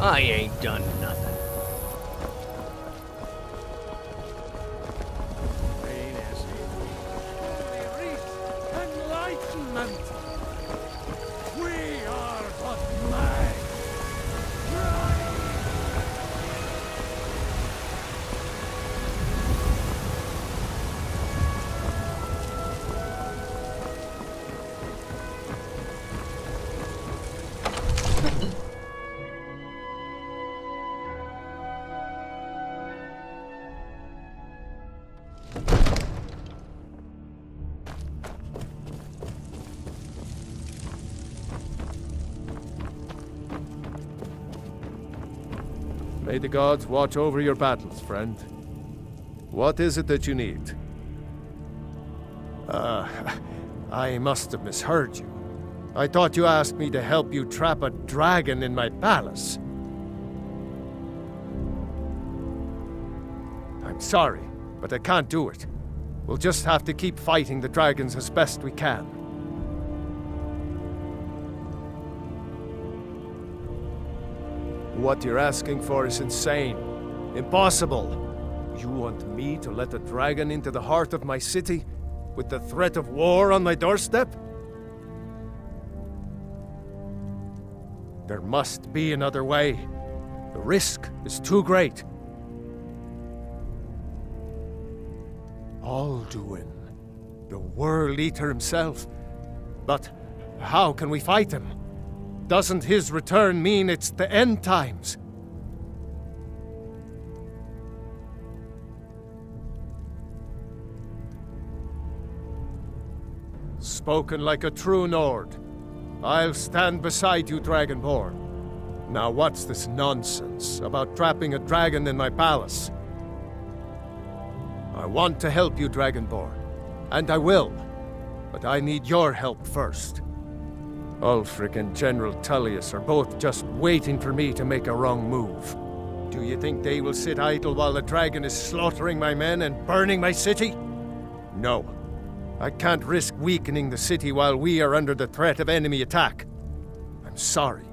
I ain't done nothing. Enlightenment! We are but men! May the gods watch over your battles, friend. What is it that you need? I must have misheard you. I thought you asked me to help you trap a dragon in my palace. I'm sorry, but I can't do it. We'll just have to keep fighting the dragons as best we can. What you're asking for is insane. Impossible. You want me to let a dragon into the heart of my city, with the threat of war on my doorstep? There must be another way. The risk is too great. Alduin, the World Eater himself. But how can we fight him? Doesn't his return mean it's the end times? Spoken like a true Nord. I'll stand beside you, Dragonborn. Now what's this nonsense about trapping a dragon in my palace? I want to help you, Dragonborn, and I will. But I need your help first. Ulfric and General Tullius are both just waiting for me to make a wrong move. Do you think they will sit idle while the dragon is slaughtering my men and burning my city? No. I can't risk weakening the city while we are under the threat of enemy attack. I'm sorry.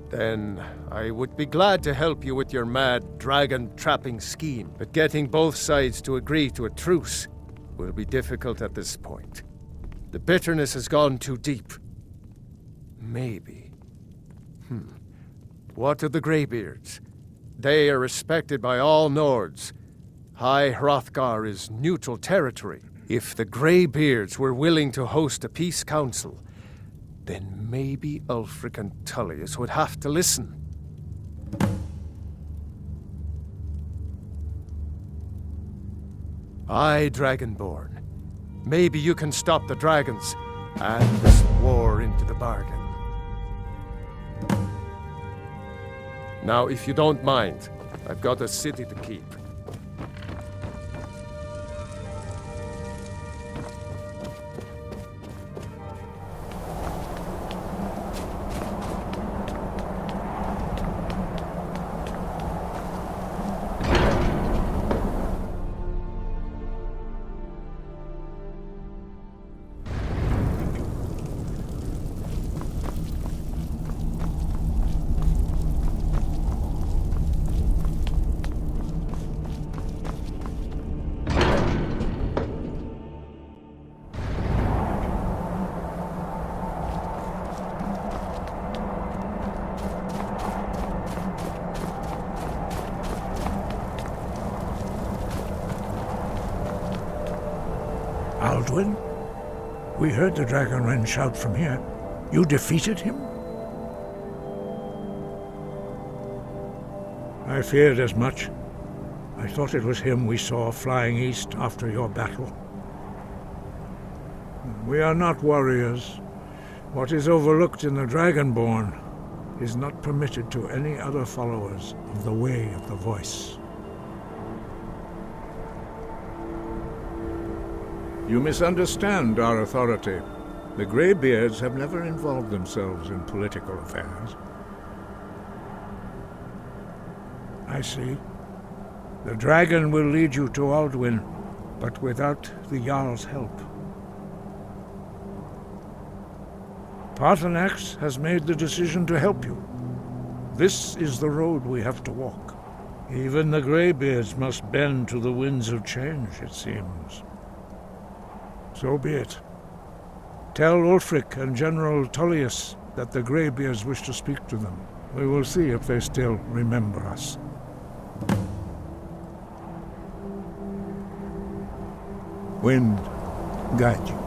Then I would be glad to help you with your mad dragon-trapping scheme, but getting both sides to agree to a truce will be difficult at this point. The bitterness has gone too deep. Maybe. What of the Greybeards? They are respected by all Nords. High Hrothgar is neutral territory. If the Greybeards were willing to host a peace council, then maybe Ulfric and Tullius would have to listen. Aye, Dragonborn. Maybe you can stop the dragons, and this war into the bargain. Now, if you don't mind, I've got a city to keep. Alduin? We heard the Dragonren shout from here. You defeated him? I feared as much. I thought it was him we saw flying east after your battle. We are not warriors. What is overlooked in the Dragonborn is not permitted to any other followers of the Way of the Voice. You misunderstand our authority. The Greybeards have never involved themselves in political affairs. I see. The dragon will lead you to Alduin, but without the Jarl's help. Paarthurnax has made the decision to help you. This is the road we have to walk. Even the Greybeards must bend to the winds of change, it seems. So be it. Tell Ulfric and General Tullius that the Greybeards wish to speak to them. We will see if they still remember us. Wind, guide you.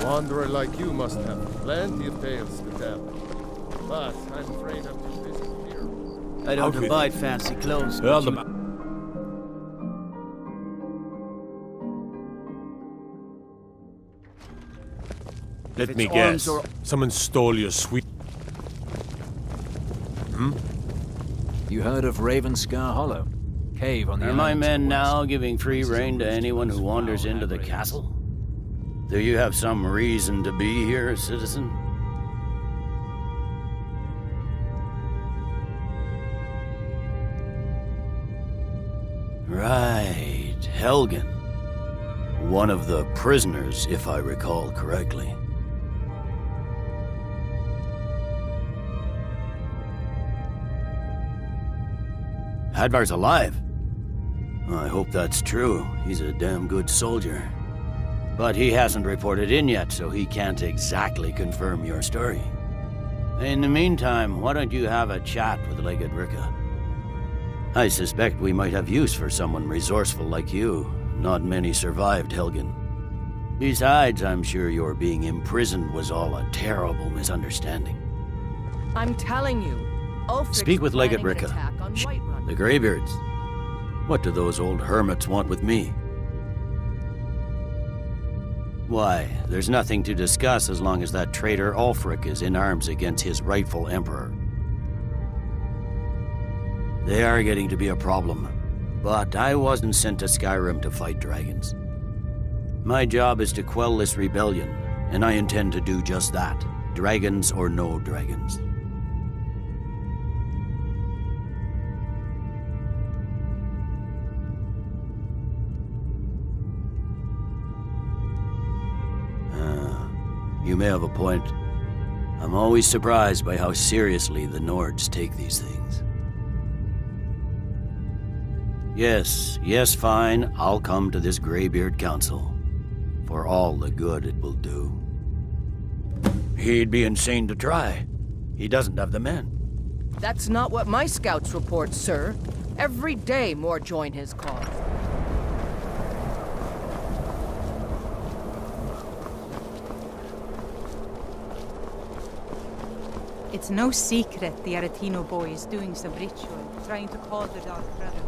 Wanderer like you must have plenty of tales to tell. But I'm afraid I'm too busy here. I don't abide fancy clothes. Let me guess. Someone stole your sweet... You heard of Ravenscar Hollow? Cave on the Are my island men to the now west. giving free rein to anyone who wanders into the castle? Do you have some reason to be here, citizen? Right, Helgen. One of the prisoners, if I recall correctly. Hadvar's alive. I hope that's true. He's a damn good soldier. But he hasn't reported in yet, so he can't exactly confirm your story. In the meantime, why don't you have a chat with Legate Ricka? I suspect we might have use for someone resourceful like you. Not many survived Helgen. Besides, I'm sure your being imprisoned was all a terrible misunderstanding. I'm telling you, Ulfric's Speak with Legate planning an Ricka. attack on Whiterun. The Greybeards. What do those old hermits want with me? Why, there's nothing to discuss as long as that traitor Ulfric is in arms against his rightful emperor. They are getting to be a problem, but I wasn't sent to Skyrim to fight dragons. My job is to quell this rebellion, and I intend to do just that, dragons or no dragons. You may have a point. I'm always surprised by how seriously the Nords take these things. Yes, fine. I'll come to this Greybeard Council. For all the good it will do. He'd be insane to try. He doesn't have the men. That's not what my scouts report, sir. Every day more join his cause. It's no secret the Aretino boy is doing some ritual, trying to call the Dark Brother.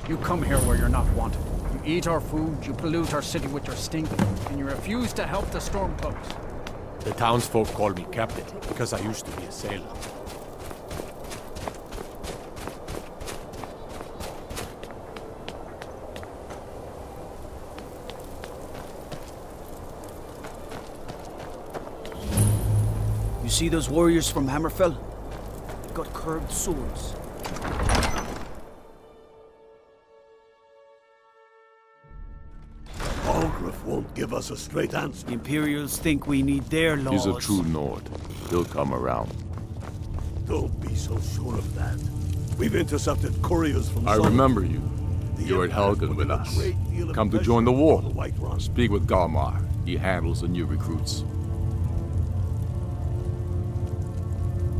You come here where you're not wanted. You eat our food, you pollute our city with your stink, and you refuse to help the Stormcloaks. The townsfolk call me captain because I used to be a sailor. You see those warriors from Hammerfell? They've got curved swords. Algrif won't give us a straight answer. The Imperials think we need their laws. He's a true Nord. He'll come around. Don't be so sure of that. We've intercepted couriers from I Solomon. remember you. The You're at Empire Helgen put with in a us. great deal of Come to pressure join the war. on the Whiterun. Speak with Galmar. He handles the new recruits.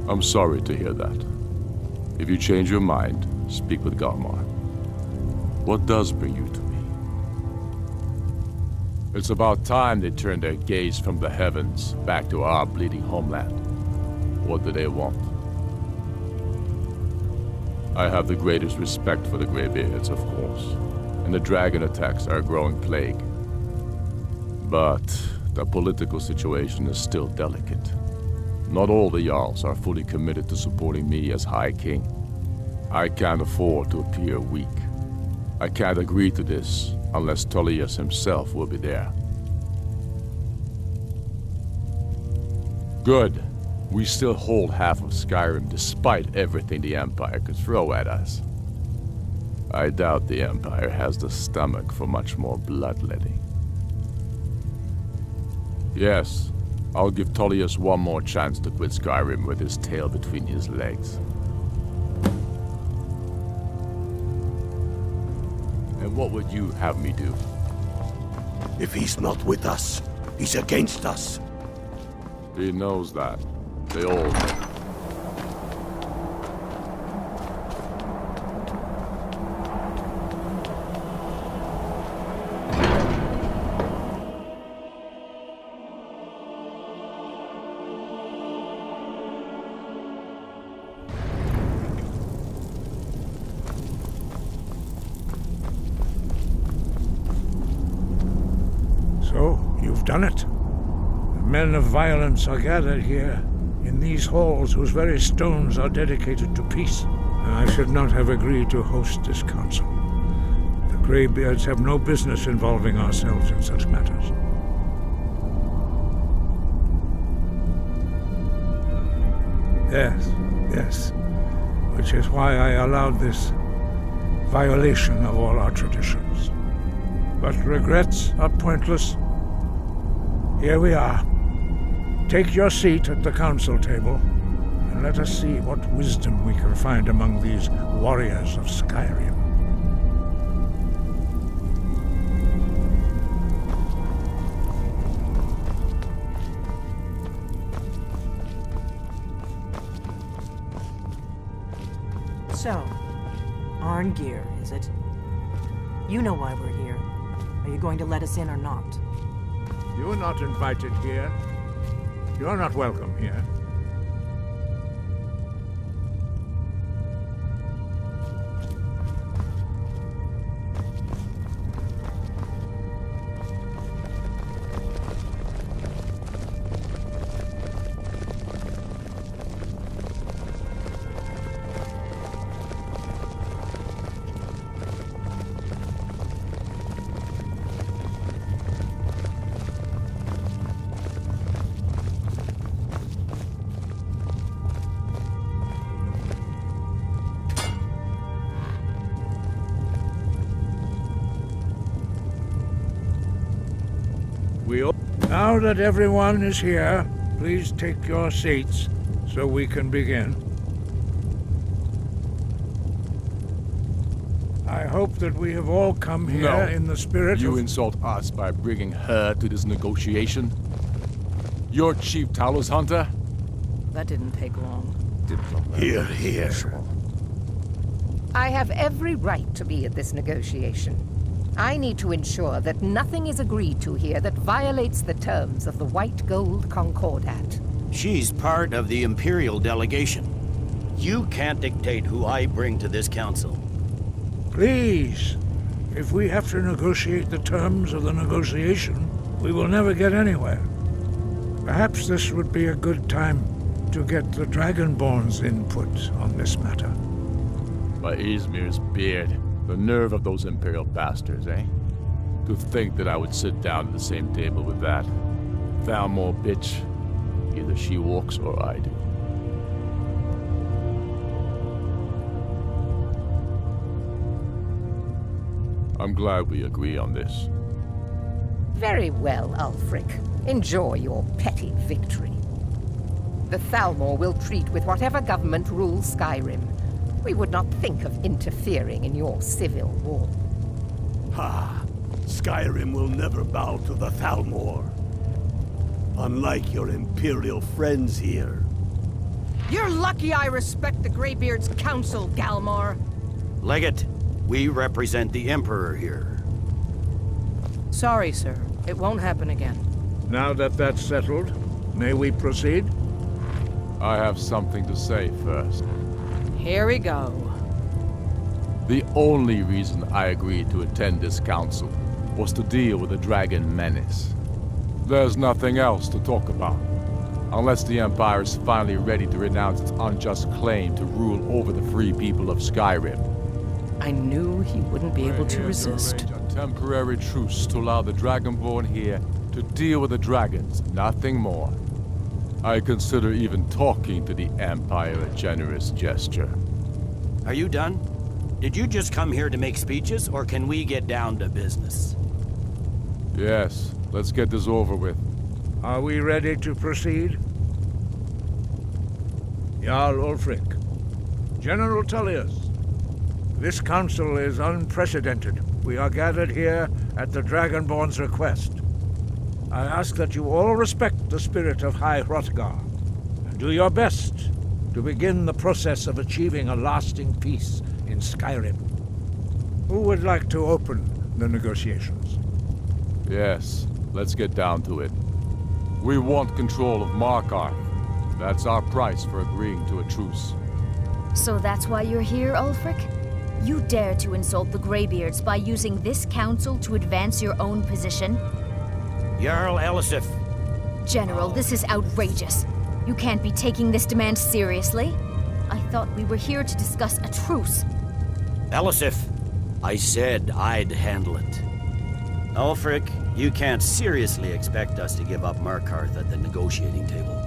I'm sorry to hear that. If you change your mind, speak with Galmar. What does bring you to me? It's about time they turned their gaze from the heavens back to our bleeding homeland. What do they want? I have the greatest respect for the Greybeards, of course, and the dragon attacks are a growing plague. But the political situation is still delicate. Not all the Jarls are fully committed to supporting me as High King. I can't afford to appear weak. I can't agree to this unless Tullius himself will be there. Good. We still hold half of Skyrim despite everything the Empire could throw at us. I doubt the Empire has the stomach for much more bloodletting. Yes, I'll give Tullius one more chance to quit Skyrim with his tail between his legs. And what would you have me do? If he's not with us, he's against us. He knows that. They all know. So, you've done it. The men of violence are gathered here, in these halls whose very stones are dedicated to peace. And I should not have agreed to host this council. The Greybeards have no business involving ourselves in such matters. Yes. Which is why I allowed this violation of all our traditions. But regrets are pointless. Here we are. Take your seat at the council table, and let us see what wisdom we can find among these warriors of Skyrim. So, Arngeir, is it? You know why we're here. Are you going to let us in or not? You're not invited here. You're not welcome here. Now that everyone is here, please take your seats so we can begin. I hope that we have all come here in the spirit You of... insult us by bringing her to this negotiation? You're Chief Talos Hunter? That didn't take long. Here. I have every right to be at this negotiation. I need to ensure that nothing is agreed to here that violates the terms of the White Gold Concordat. She's part of the Imperial delegation. You can't dictate who I bring to this council. Please, if we have to negotiate the terms of the negotiation, we will never get anywhere. Perhaps this would be a good time to get the Dragonborn's input on this matter. By Izmir's beard. The nerve of those Imperial bastards, eh? To think that I would sit down at the same table with that. Thalmor bitch. Either she walks or I do. I'm glad we agree on this. Very well, Ulfric. Enjoy your petty victory. The Thalmor will treat with whatever government rules Skyrim. We would not think of interfering in your civil war. Ha! Skyrim will never bow to the Thalmor. Unlike your Imperial friends here. You're lucky I respect the Greybeard's counsel, Galmar. Legate, we represent the Emperor here. Sorry, sir. It won't happen again. Now that that's settled, may we proceed? I have something to say first. Here we go. The only reason I agreed to attend this council was to deal with the dragon menace. There's nothing else to talk about. Unless the Empire is finally ready to renounce its unjust claim to rule over the free people of Skyrim. I knew he wouldn't be able to resist. To arrange a temporary truce to allow the Dragonborn here to deal with the dragons, nothing more. I consider even talking to the Empire a generous gesture. Are you done? Did you just come here to make speeches, or can we get down to business? Yes, let's get this over with. Are we ready to proceed? Jarl Ulfric, General Tullius, this council is unprecedented. We are gathered here at the Dragonborn's request. I ask that you all respect the spirit of High Hrothgar, and do your best to begin the process of achieving a lasting peace in Skyrim. Who would like to open the negotiations? Yes, let's get down to it. We want control of Markarth. That's our price for agreeing to a truce. So that's why you're here, Ulfric? You dare to insult the Greybeards by using this council to advance your own position? Jarl Elisif. General, this is outrageous. You can't be taking this demand seriously. I thought we were here to discuss a truce. Elisif, I said I'd handle it. Ulfric, you can't seriously expect us to give up Markarth at the negotiating table.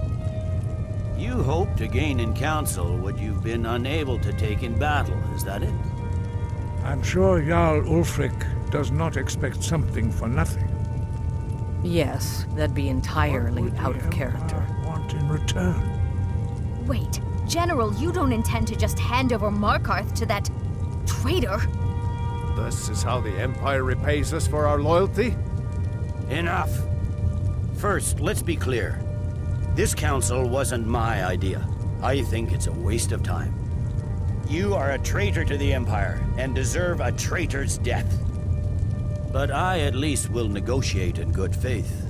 You hope to gain in council what you've been unable to take in battle, is that it? I'm sure Jarl Ulfric does not expect something for nothing. Yes, that'd be entirely out of character. Want in return? Wait, General, you don't intend to just hand over Markarth to that traitor? This is how the Empire repays us for our loyalty? Enough! First, let's be clear. This council wasn't my idea. I think it's a waste of time. You are a traitor to the Empire, and deserve a traitor's death. But I at least will negotiate in good faith.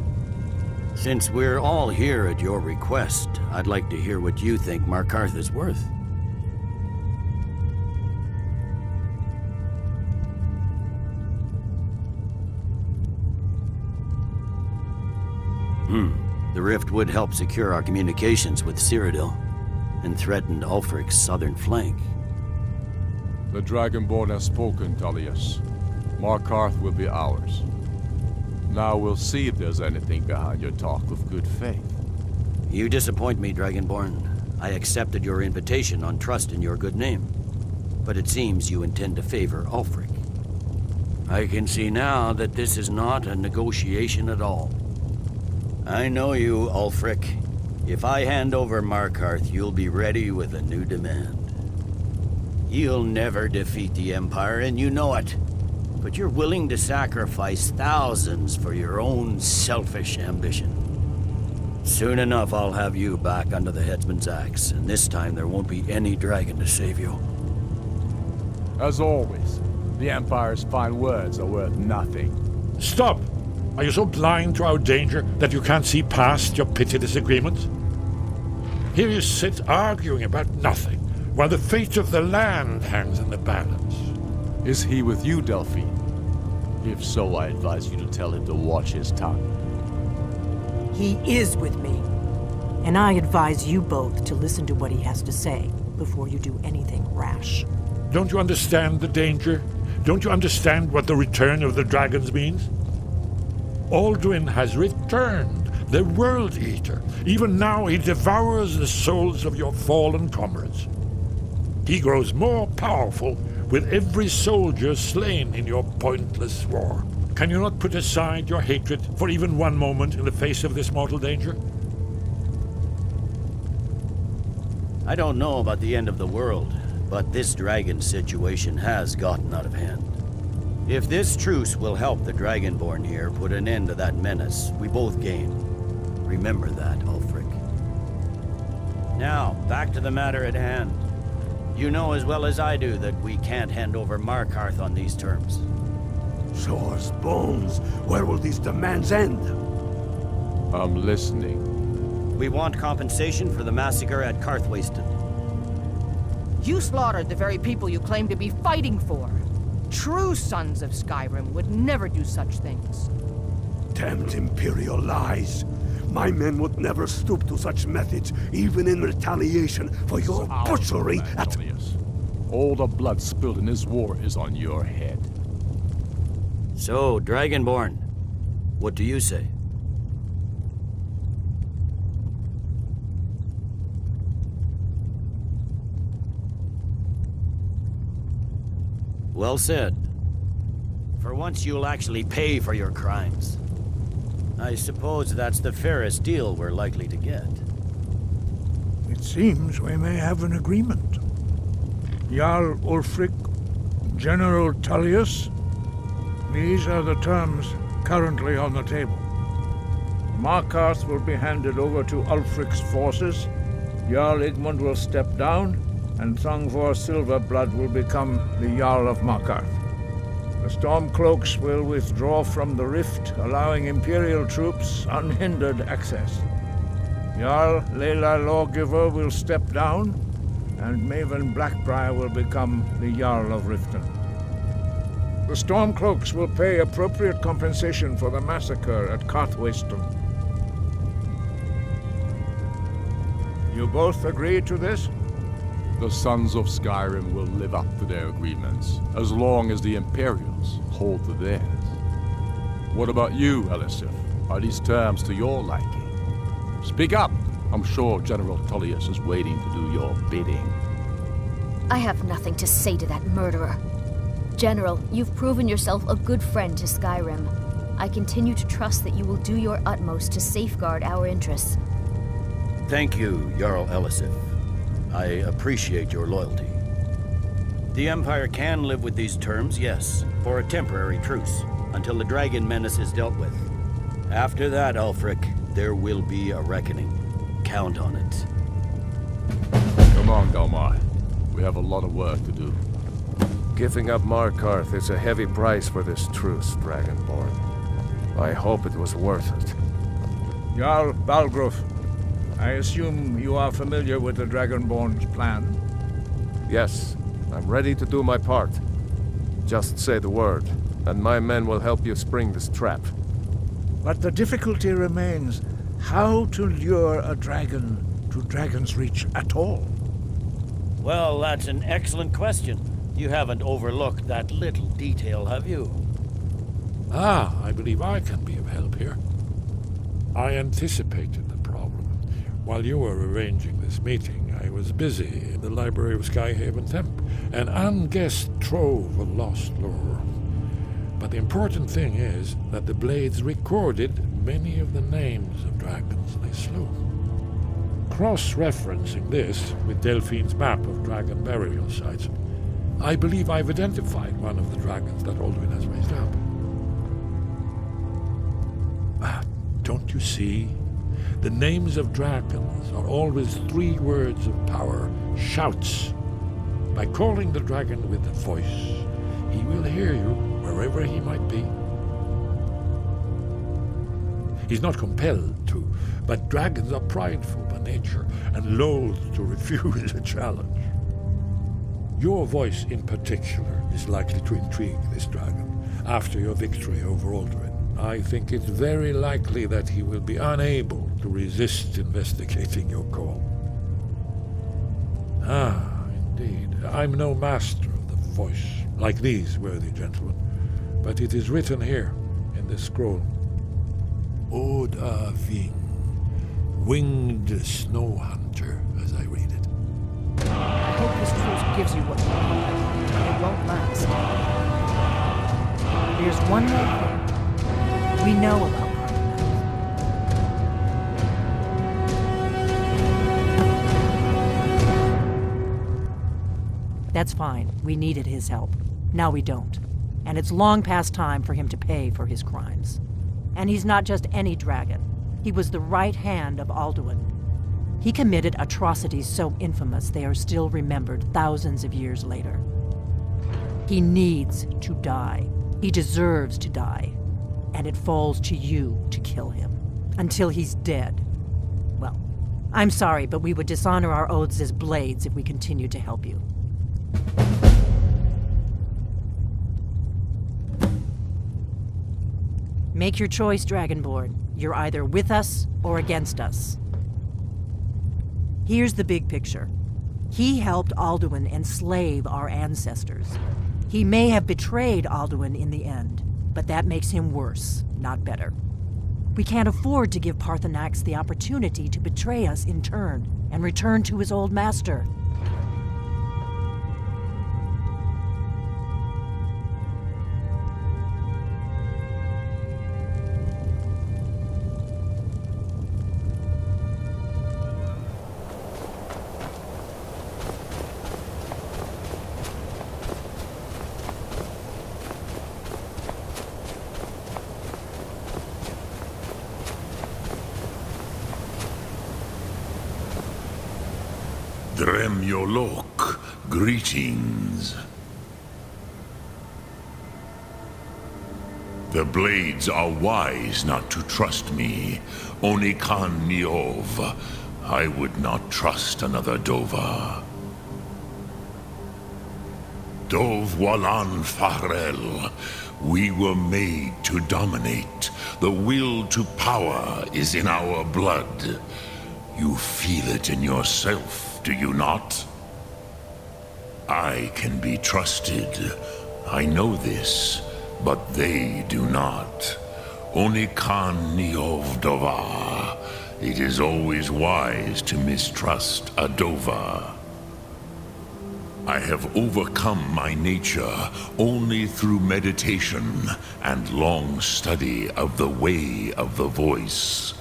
Since we're all here at your request, I'd like to hear what you think Markarth is worth. The rift would help secure our communications with Cyrodiil, and threatened Ulfric's southern flank. The Dragonborn has spoken, Tullius. Markarth will be ours. Now we'll see if there's anything behind your talk of good faith. You disappoint me, Dragonborn. I accepted your invitation on trust in your good name. But it seems you intend to favor Ulfric. I can see now that this is not a negotiation at all. I know you, Ulfric. If I hand over Markarth, you'll be ready with a new demand. You'll never defeat the Empire, and you know it. But you're willing to sacrifice thousands for your own selfish ambition. Soon enough, I'll have you back under the headsman's axe, and this time there won't be any dragon to save you. As always, the Empire's fine words are worth nothing. Stop! Are you so blind to our danger that you can't see past your petty disagreements? Here you sit arguing about nothing, while the fate of the land hangs in the balance. Is he with you, Delphine? If so, I advise you to tell him to watch his tongue. He is with me. And I advise you both to listen to what he has to say before you do anything rash. Don't you understand the danger? Don't you understand what the return of the dragons means? Alduin has returned, the World Eater. Even now he devours the souls of your fallen comrades. He grows more powerful with every soldier slain in your pointless war. Can you not put aside your hatred for even one moment in the face of this mortal danger? I don't know about the end of the world, but this dragon situation has gotten out of hand. If this truce will help the Dragonborn here put an end to that menace, we both gain. Remember that, Ulfric. Now, back to the matter at hand. You know as well as I do that we can't hand over Markarth on these terms. Sores, bones, where will these demands end? I'm listening. We want compensation for the massacre at Karthwasten. You slaughtered the very people you claim to be fighting for. True sons of Skyrim would never do such things. Damned Imperial lies. My men would never stoop to such methods, even in retaliation for your butchery at... All the blood spilled in this war is on your head. So, Dragonborn, what do you say? Well said. For once you'll actually pay for your crimes. I suppose that's the fairest deal we're likely to get. It seems we may have an agreement. Jarl Ulfric, General Tullius, these are the terms currently on the table. Markarth will be handed over to Ulfric's forces, Jarl Igmund will step down, and Thongvor Silverblood will become the Jarl of Markarth. The Stormcloaks will withdraw from the rift, allowing Imperial troops unhindered access. Jarl Leila Lawgiver will step down, and Maven Blackbriar will become the Jarl of Riften. The Stormcloaks will pay appropriate compensation for the massacre at Carthwayston. You both agree to this? The Sons of Skyrim will live up to their agreements, as long as the Imperials hold to theirs. What about you, Elisif? Are these terms to your liking? Speak up! I'm sure General Tullius is waiting to do your bidding. I have nothing to say to that murderer. General, you've proven yourself a good friend to Skyrim. I continue to trust that you will do your utmost to safeguard our interests. Thank you, Jarl Elisif. I appreciate your loyalty. The Empire can live with these terms, yes, for a temporary truce, until the dragon menace is dealt with. After that, Ulfric, there will be a reckoning. Count on it. Come on, Galmar. We have a lot of work to do. Giving up Markarth is a heavy price for this truce, Dragonborn. I hope it was worth it. Jarl Balgruf, I assume you are familiar with the Dragonborn's plan? Yes, I'm ready to do my part. Just say the word, and my men will help you spring this trap. But the difficulty remains how to lure a dragon to Dragon's Reach at all. Well, that's an excellent question. You haven't overlooked that little detail, have you? Ah, I believe I can be of help here. I anticipated the problem. While you were arranging this meeting, I was busy in the library of Skyhaven Temp, an unguessed trove of lost lore. But the important thing is that the Blades recorded many of the names of dragons they slew. Cross-referencing this with Delphine's map of dragon burial sites, I believe I've identified one of the dragons that Alduin has raised up. Don't you see? The names of dragons are always 3 words of power, shouts. By calling the dragon with a voice, he will hear you wherever he might be. He's not compelled to, but dragons are prideful by nature and loath to refuse a challenge. Your voice in particular is likely to intrigue this dragon after your victory over Alduin. I think it's very likely that he will be unable to resist investigating your call. Ah, indeed. I'm no master of the voice, like these worthy gentlemen, but it is written here in this scroll. Oda Ving, winged snow hunter, as I read it. I hope this truce gives you what you want. It won't last. There's one more thing. We know about Cardinal. That's fine. We needed his help. Now we don't. And it's long past time for him to pay for his crimes. And he's not just any dragon. He was the right hand of Alduin. He committed atrocities so infamous they are still remembered thousands of years later. He needs to die. He deserves to die. And it falls to you to kill him. Until he's dead. Well, I'm sorry, but we would dishonor our oaths as Blades if we continued to help you. Make your choice, Dragonborn. You're either with us or against us. Here's the big picture. He helped Alduin enslave our ancestors. He may have betrayed Alduin in the end, but that makes him worse, not better. We can't afford to give Paarthurnax the opportunity to betray us in turn and return to his old master. Dremyolok, greetings. The Blades are wise not to trust me. Onikan Niov. I would not trust another Dova. Dov Walan Farel. We were made to dominate. The will to power is in our blood. You feel it in yourself, do you not? I can be trusted. I know this, but they do not. Onikan Niov Dova. It is always wise to mistrust a Dova. I have overcome my nature only through meditation and long study of the way of the voice.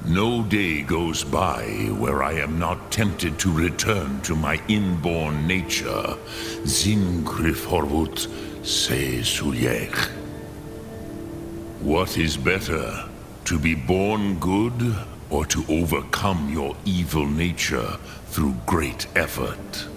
No day goes by where I am not tempted to return to my inborn nature. Zingrifhorvut se Sulyech. What is better, to be born good or to overcome your evil nature through great effort?